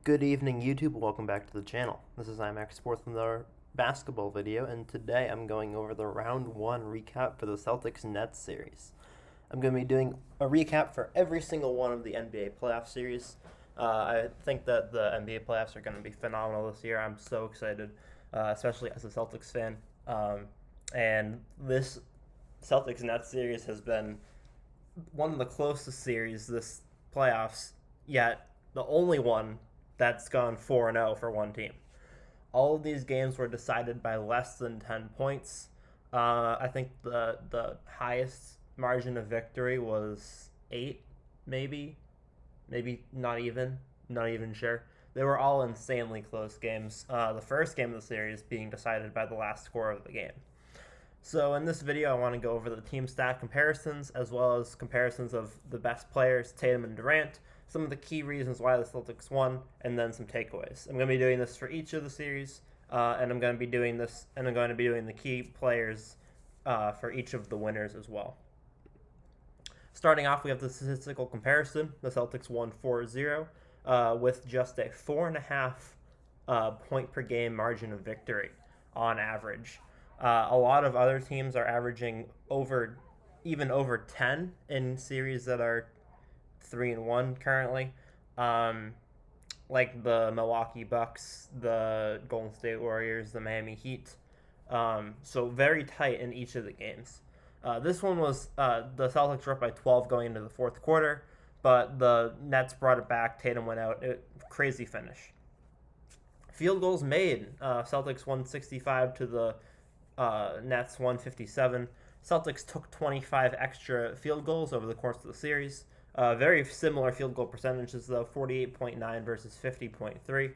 Good evening, YouTube. Welcome back to the channel. This is IMAX Sports with another basketball video, and today I'm going over the round one recap for the Celtics Nets series. I'm going to be doing a recap for every single one of the NBA playoff series. I think that the NBA playoffs are going to be phenomenal this year. I'm so excited, especially as a Celtics fan. And this Celtics Nets series has been one of the closest series this playoffs, yet the only one that's gone 4-0 for one team. All of these games were decided by less than 10 points. I think the highest margin of victory was 8, maybe not even sure. They were all insanely close games. The first game of the series being decided by the last score of the game. So in this video, I want to go over the team stat comparisons as well as comparisons of the best players, Tatum and Durant, some of the key reasons why the Celtics won, and then some takeaways. I'm going to be doing this for each of the series, and I'm going to be doing the key players for each of the winners as well. Starting off, we have the statistical comparison. The Celtics won 4-0 with just a 4.5 point per game margin of victory on average. A lot of other teams are averaging over 10 in series that are 3-1 currently, like the Milwaukee Bucks, the Golden State Warriors, the Miami Heat. So very tight in each of the games. This one was the Celtics were up by 12 going into the fourth quarter, but the Nets brought it back. Tatum went out. Crazy finish. Field goals made. Celtics 165 to the Nets 157. Celtics took 25 extra field goals over the course of the series. Very similar field goal percentages, though, 48.9 versus 50.3.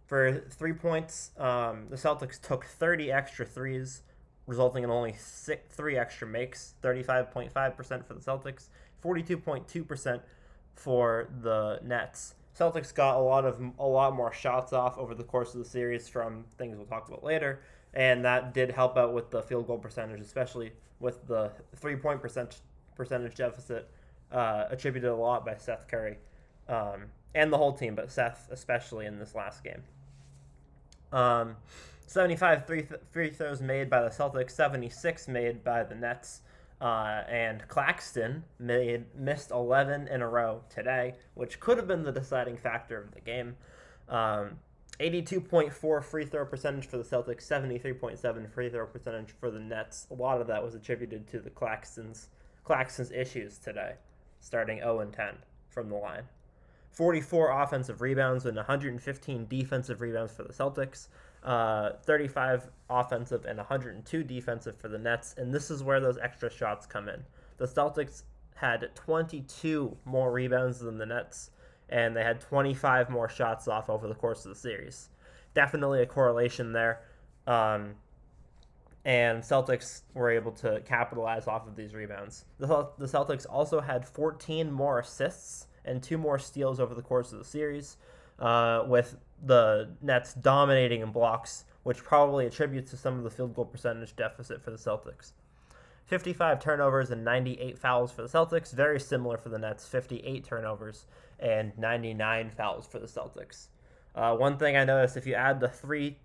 For 3 points, the Celtics took 30 extra threes, resulting in only 3 extra makes, 35.5% for the Celtics, 42.2% for the Nets. Celtics got a lot more shots off over the course of the series from things we'll talk about later, and that did help out with the field goal percentage, especially with the 3-point percentage deficit attributed a lot by Seth Curry and the whole team, but Seth especially in this last game. 75 free throws made by the Celtics, 76 made by the Nets. And Claxton missed 11 in a row today, which could have been the deciding factor of the game. 82.4 free throw percentage for the Celtics, 73.7 free throw percentage for the Nets. A lot of that was attributed to the Claxton's issues today, starting 0-10 from the line. 44 offensive rebounds and 115 defensive rebounds for the Celtics. 35 offensive and 102 defensive for the Nets, and this is where those extra shots come in. The Celtics had 22 more rebounds than the Nets, and they had 25 more shots off over the course of the series. Definitely a correlation there, and Celtics were able to capitalize off of these rebounds. The Celtics also had 14 more assists and 2 more steals over the course of the series, with the Nets dominating in blocks, which probably attributes to some of the field goal percentage deficit for the Celtics. 55 turnovers and 98 fouls for the Celtics, very similar for the Nets, 58 turnovers and 99 fouls for the Celtics. One thing I noticed, if you add the 3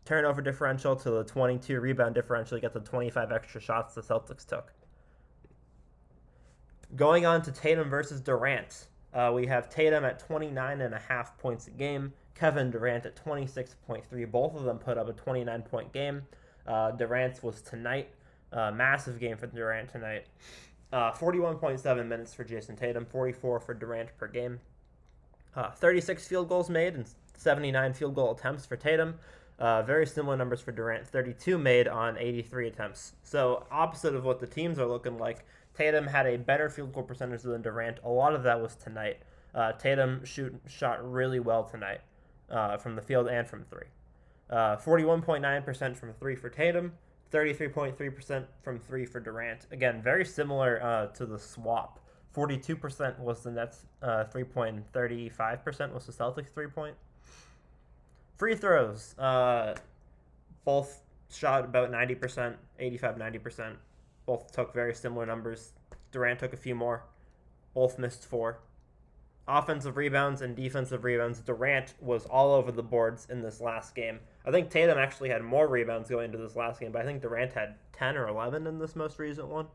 turnover differential to the 22 rebound differential, you get the 25 extra shots the Celtics took. Going on to Tatum versus Durant. We have Tatum at 29.5 points a game. Kevin Durant at 26.3. Both of them put up a 29-point game. Durant's was tonight. Massive game for Durant tonight. 41.7 minutes for Jason Tatum. 44 for Durant per game. 36 field goals made and 79 field goal attempts for Tatum. Very similar numbers for Durant. 32 made on 83 attempts. So opposite of what the teams are looking like. Tatum had a better field goal percentage than Durant. A lot of that was tonight. Tatum shot really well tonight from the field and from 3. 41.9% from 3 for Tatum, 33.3% from 3 for Durant. Again, very similar to the swap. 42% was the Nets 3-point, and 35% was the Celtics 3-point. Free throws. Both shot about 90%, 85-90%. Both took very similar numbers. Durant took a few more. Both missed 4. offensive rebounds and defensive rebounds, Durant was all over the boards in this last game. I think Tatum actually had more rebounds going into this last game, but I think Durant had 10 or 11 in this most recent one.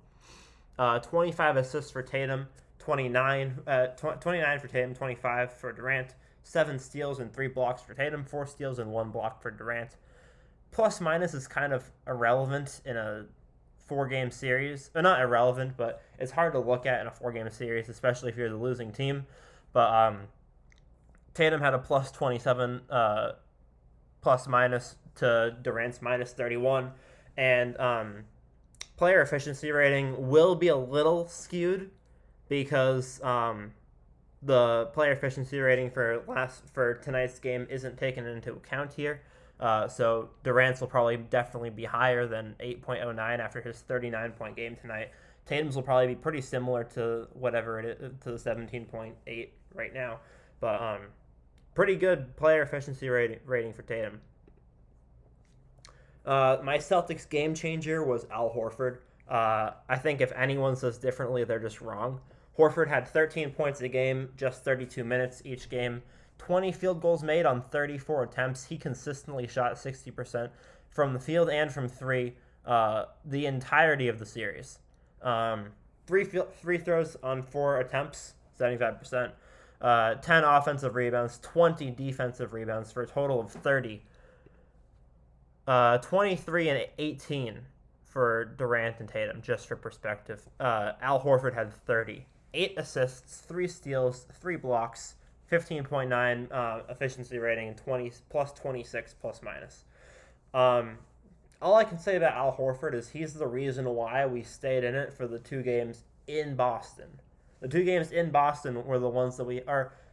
25 assists for Tatum, 29 for Tatum, 25 for Durant, 7 steals and 3 blocks for Tatum, 4 steals and 1 block for Durant. Plus minus is kind of irrelevant in a 4-game series. Not irrelevant, but it's hard to look at in a 4-game series, especially if you're the losing team. But Tatum had a plus 27 plus minus to Durant's minus 31. And player efficiency rating will be a little skewed because the player efficiency rating for tonight's game isn't taken into account here. So Durant's will probably definitely be higher than 8.09 after his 39-point game tonight. Tatum's will probably be pretty similar to whatever it is, to the 17.8 right now. But pretty good player efficiency rating for Tatum. My Celtics game changer was Al Horford. I think if anyone says differently, they're just wrong. Horford had 13 points a game, just 32 minutes each game. 20 field goals made on 34 attempts. He consistently shot 60% from the field and from three the entirety of the series. 3 free throws on 4 attempts, 75%. 10 offensive rebounds, 20 defensive rebounds for a total of 30. 23 and 18 for Durant and Tatum, just for perspective. Al Horford had 30. 8 assists, 3 steals, 3 blocks, 15.9 efficiency rating, and 20 plus 26 plus minus. All I can say about Al Horford is he's the reason why we stayed in it for the 2 games in Boston. The 2 games in Boston were the ones that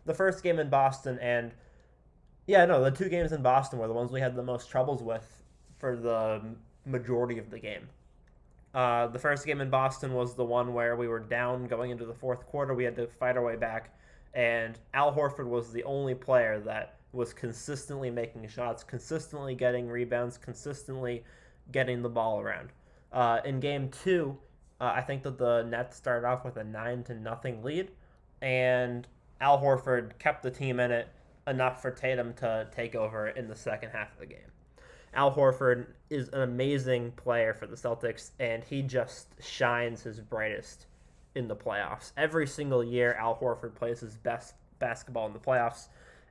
the first game in Boston and, the 2 games in Boston were the ones we had the most troubles with for the majority of the game. The first game in Boston was the one where we were down going into the fourth quarter. We had to fight our way back, and Al Horford was the only player that was consistently making shots, consistently getting rebounds, consistently getting the ball around. In game 2, I think that the Nets started off with a 9-0 lead, and Al Horford kept the team in it enough for Tatum to take over in the second half of the game. Al Horford is an amazing player for the Celtics, and he just shines his brightest in the playoffs. Every single year, Al Horford plays his best basketball in the playoffs,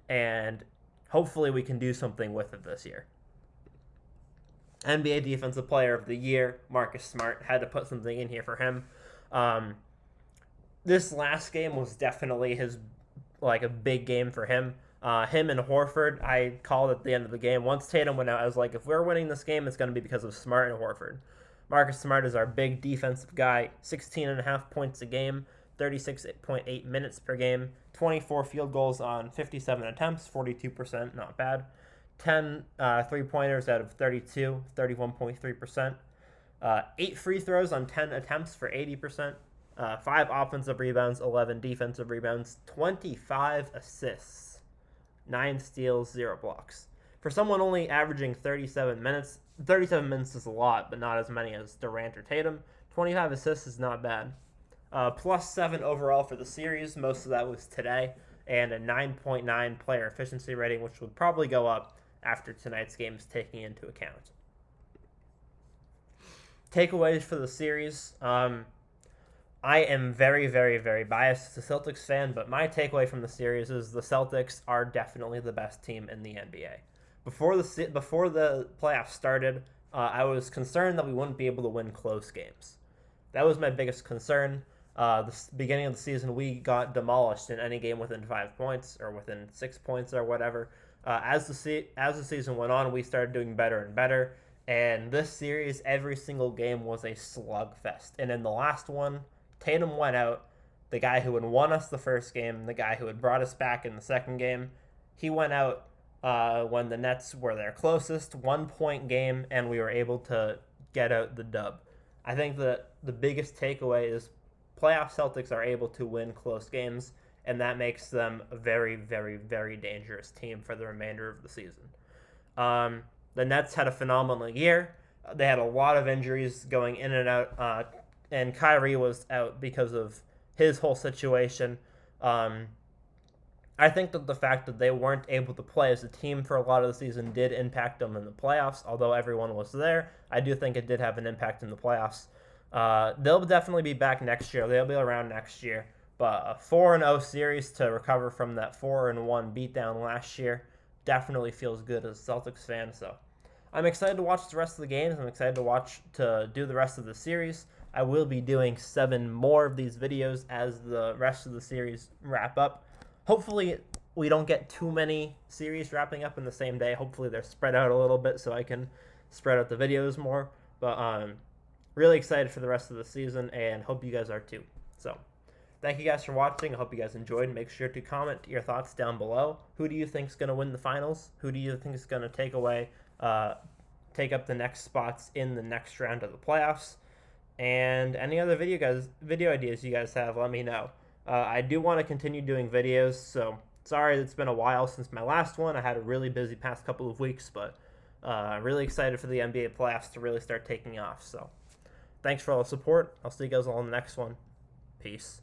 and hopefully we can do something with it this year. NBA Defensive Player of the Year, Marcus Smart, had to put something in here for him. This last game was definitely a big game for him. Him and Horford, I called at the end of the game. Once Tatum went out, I was like, if we're winning this game, it's going to be because of Smart and Horford. Marcus Smart is our big defensive guy, 16.5 points a game, 36.8 minutes per game, 24 field goals on 57 attempts, 42%, not bad. 10 three-pointers out of 32, 31.3%. 8 free throws on 10 attempts for 80%. 5 offensive rebounds, 11 defensive rebounds, 25 assists, 9 steals, 0 blocks. For someone only averaging 37 minutes is a lot, but not as many as Durant or Tatum. 25 assists is not bad. Plus 7 overall for the series. Most of that was today. And a 9.9 player efficiency rating, which would probably go up after tonight's game is taken into account. Takeaways for the series. I am very, very, very biased as a Celtics fan, but my takeaway from the series is the Celtics are definitely the best team in the NBA. Before the playoffs started, I was concerned that we wouldn't be able to win close games. That was my biggest concern. The beginning of the season, we got demolished in any game within 5 points or within 6 points or whatever. As the season went on, we started doing better and better. And this series, every single game was a slugfest. And in the last one, Tatum went out. The guy who had won us the first game, the guy who had brought us back in the second game, he went out when the Nets were their closest, 1-point game, and we were able to get out the dub. I think that the biggest takeaway is playoff Celtics are able to win close games, and that makes them a very, very, very dangerous team for the remainder of the season. The Nets had a phenomenal year. They had a lot of injuries going in and out, and Kyrie was out because of his whole situation. I think that the fact that they weren't able to play as a team for a lot of the season did impact them in the playoffs. Although everyone was there, I do think it did have an impact in the playoffs. They'll definitely be back next year. They'll be around next year. But a 4-0 series to recover from that 4-1 beatdown last year definitely feels good as a Celtics fan. So I'm excited to watch the rest of the games. I'm excited to do the rest of the series. I will be doing 7 more of these videos as the rest of the series wrap up. Hopefully we don't get too many series wrapping up in the same day. Hopefully they're spread out a little bit so I can spread out the videos more. But really excited for the rest of the season and hope you guys are too. So thank you guys for watching. I hope you guys enjoyed. Make sure to comment your thoughts down below. Who do you think is going to win the finals? Who do you think is going to take up the next spots in the next round of the playoffs? And any other video ideas you guys have, let me know. I do want to continue doing videos, so sorry it's been a while since my last one. I had a really busy past couple of weeks, but I'm really excited for the NBA playoffs to really start taking off. So thanks for all the support. I'll see you guys all in the next one. Peace.